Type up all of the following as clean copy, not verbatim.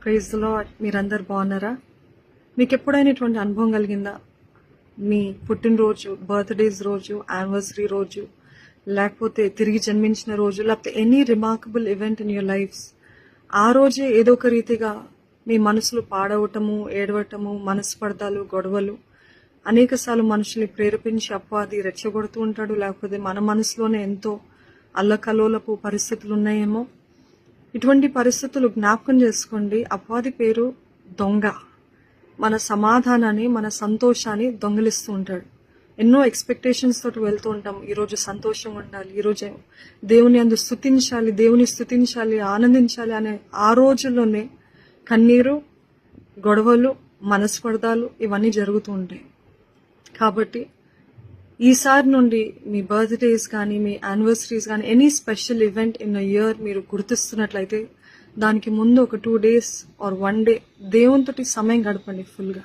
Praise the lord. మీరందరు బాగున్నారా? మీకు ఎప్పుడైనా ఇటువంటి అనుభవం కలిగిందా? మీ పుట్టినరోజు, బర్త్డేస్ రోజు, యానివర్సరీ రోజు, లేకపోతే తిరిగి జన్మించిన రోజు, లేకపోతే any remarkable event in your lifes, ఆ రోజే ఏదో ఒక రీతిగా మీ మనసులు పాడవటము, ఏడవటము, మనస్పర్ధాలు, గొడవలు, అనేకసార్లు మనుషుల్ని ప్రేరేపించి అపవాది రెచ్చగొడుతూ ఉంటాడు. లేకపోతే మన మనసులోనే ఎంతో అల్లకల్లోలపు పరిస్థితులు ఉన్నాయేమో. ఇటువంటి పరిస్థితులు జ్ఞాపకం చేసుకోండి. అపవాది పేరు దొంగ. మన సమాధానాన్ని, మన సంతోషాన్ని దొంగిలిస్తూ ఉంటాడు. ఎన్నో ఎక్స్పెక్టేషన్స్ తోటి వెళ్తూ ఉంటాం. ఈరోజు సంతోషంగా ఉండాలి, ఈరోజు దేవుని అందు స్తుతించాలి, దేవుని స్తుతించాలి, ఆనందించాలి అనే ఆ రోజుల్లోనే కన్నీరు, గొడవలు, మనస్పర్ధాలు ఇవన్నీ జరుగుతూ ఉంటాయి. కాబట్టి ఈసారి నుండి మీ బర్త్డేస్ కానీ, మీ యానివర్సరీస్ కానీ, any special event in a year మీరు గుర్తిస్తున్నట్లయితే దానికి ముందు ఒక 2 days ఆర్ 1 day దేవునితోటి సమయం గడపండి. ఫుల్గా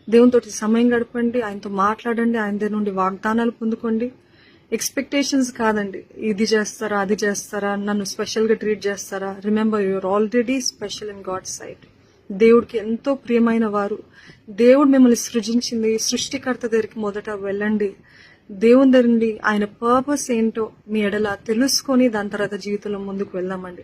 దేవునితోటి సమయం గడపండి, ఆయనతో మాట్లాడండి, ఆయన దగ్గర నుండి వాగ్దానాలు పొందుకోండి. ఎక్స్పెక్టేషన్స్ కాదండి, ఇది చేస్తారా, అది చేస్తారా, నన్ను స్పెషల్గా ట్రీట్ చేస్తారా. Remember, you're already special in God's sight. దేవుడికి ఎంతో ప్రియమైన వారు. దేవుడు మిమ్మల్ని సృజించింది. సృష్టికర్త దగ్గరికి మొదట వెళ్ళండి. దేవుని దగ్గర ఆయన పర్పస్ ఏంటో మీ ఎడల తెలుసుకొని దాని తర్వాత జీవితంలో ముందుకు వెళ్దామండి.